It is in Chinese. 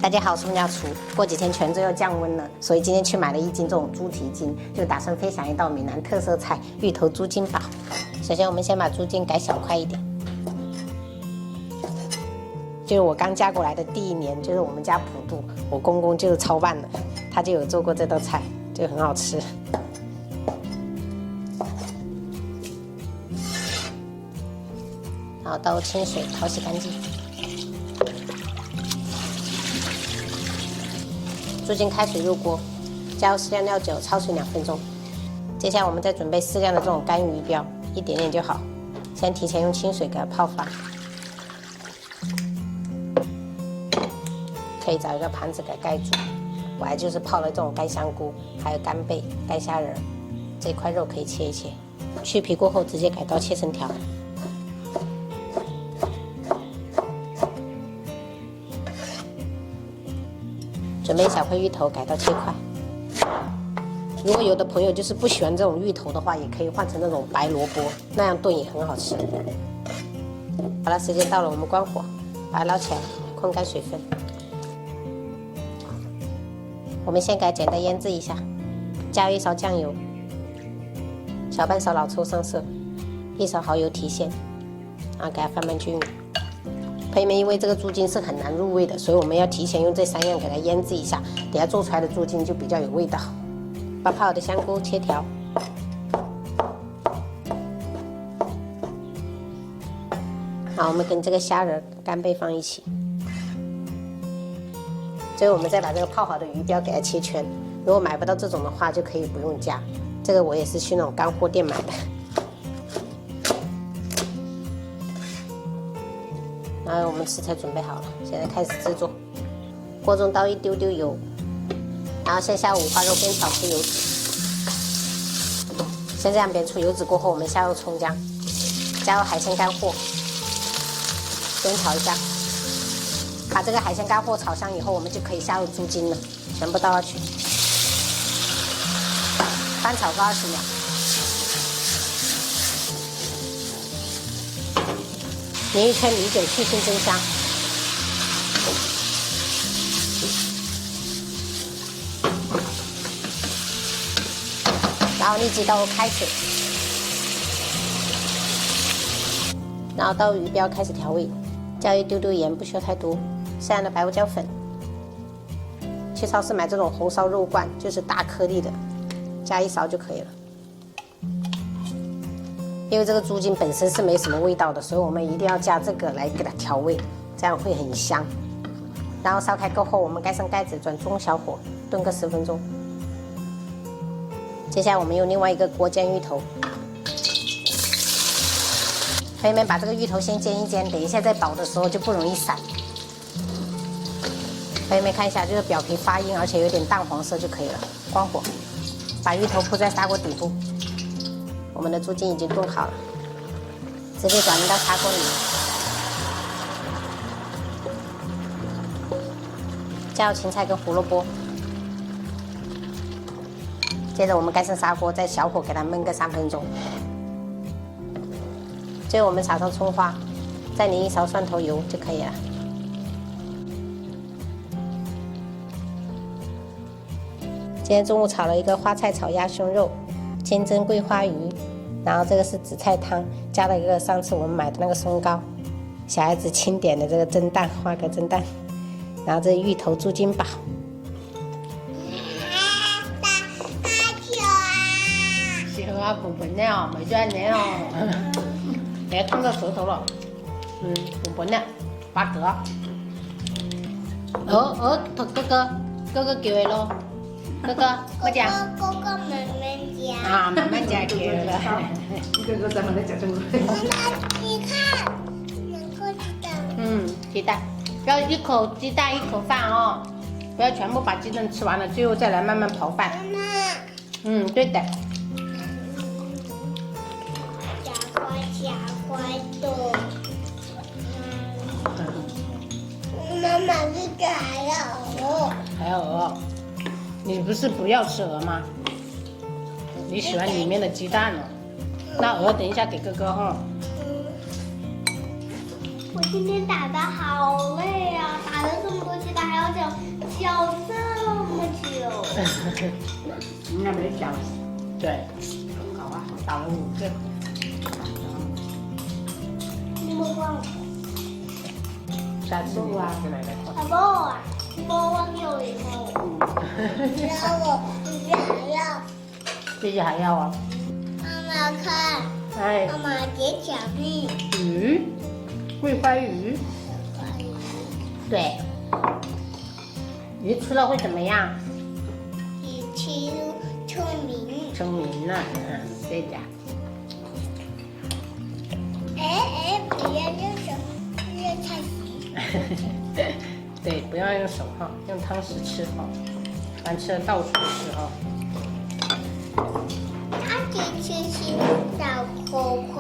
大家好，我是冯家厨。过几天泉州要降温了，所以今天去买了1斤这种猪蹄筋，就打算分享一道闽南特色菜——芋头猪筋煲。首先，我们先把猪筋改小块一点。就是我刚嫁过来的第1年，就是我们家普渡，我公公就是操办的，他就有做过这道菜，就很好吃。然后倒清水淘洗干净。猪筋开水入锅，加入适量料酒，焯水2分钟。接下来我们再准备适量的这种干鱼标，一点点就好。先提前用清水给它泡发。可以找一个盘子给它盖住。我还就是泡了这种干香菇，还有干贝、干虾仁。这块肉可以切一切，去皮过后直接改刀切成条。准备1小块芋头，改刀切块。如果有的朋友就是不喜欢这种芋头的话，也可以换成那种白萝卜，那样炖也很好吃。好了，时间到了，我们关火，把它捞起来，控干水分。我们先给它简单腌制一下，加入1勺酱油，小半勺老抽上色，1勺蚝油提鲜，然后给它翻拌均匀。朋友们，因为这个猪筋是很难入味的，所以我们要提前用这3样给它腌制一下，等下做出来的猪筋就比较有味道。把泡好的香菇切条，好，我们跟这个虾仁、干贝放一起。最后我们再把这个泡好的鱼标给它切圈。如果买不到这种的话，就可以不用加。这个我也是去那种干货店买的。然后我们食材准备好了，现在开始制作。锅中倒1丢丢油，然后先下五花肉，煸炒出油脂。先这样煸出油脂过后，我们下入葱姜，加入海鲜干货，煸炒一下。把这个海鲜干货炒香以后，我们就可以下入猪筋了，全部倒下去，翻炒个20秒。淋1圈米酒去腥增香。然后立即倒入开水，然后倒入鱼标开始调味，加1丢丢盐，不需要太多，适量的白胡椒粉。去超市买这种红烧肉罐，就是大颗粒的，加1勺就可以了。因为这个猪筋本身是没什么味道的，所以我们一定要加这个来给它调味，这样会很香。然后烧开过后，我们盖上盖子，转中小火炖个10分钟。接下来我们用另外一个锅煎芋头。朋友们，把这个芋头先煎一煎，等一下在煲的时候就不容易散。朋友们看一下，就是表皮发硬，而且有点淡黄色就可以了。关火，把芋头铺在砂锅底部。我们的猪筋已经炖好了，直接转移到砂锅里面，加入芹菜跟胡萝卜。接着我们盖上砂锅，在小火给它焖个3分钟。最后我们撒上葱花，再淋1勺蒜头油就可以了。今天中午炒了一个花菜炒鸭胸肉，清蒸桂花鱼，然后这个是紫菜汤，加了一个上次我们买的那个松糕，小孩子经典的这个蒸蛋，花蛤蒸蛋，然后这芋头猪筋煲。啊，笨笨的哦，没转的哦，别烫到舌头了。笨笨的，八哥。哥哥叫的咯，哥哥，我讲。哥哥慢慢夹。啊，慢慢夹可以了。哥哥咱们来夹这个。你看，2个鸡蛋。鸡蛋，要1口鸡蛋1口饭哦，不要全部把鸡蛋吃完了，最后再来慢慢刨饭。妈妈。对的。夹块的。妈妈，这个还要鹅。还有鹅，你不是不要吃鹅吗？你喜欢里面的鸡蛋哦。那鹅等一下给哥哥哈。我今天打的好累啊，打了这么多鸡蛋，还要这样应该没搅，对，很好啊。打了5个。你们忘了？下次你拿去奶奶阿放。伯啊，我忘了以后，然后我自己还要。自己还要啊？妈妈看，哎，妈妈结巧克鱼，桂花鱼。对，鱼吃了会怎么样？你吃聪明。聪明了，对的。不要用手，用菜匙。对，不要用手哈，用汤匙吃哈。凡吃了倒数的时候，它其实是小花花。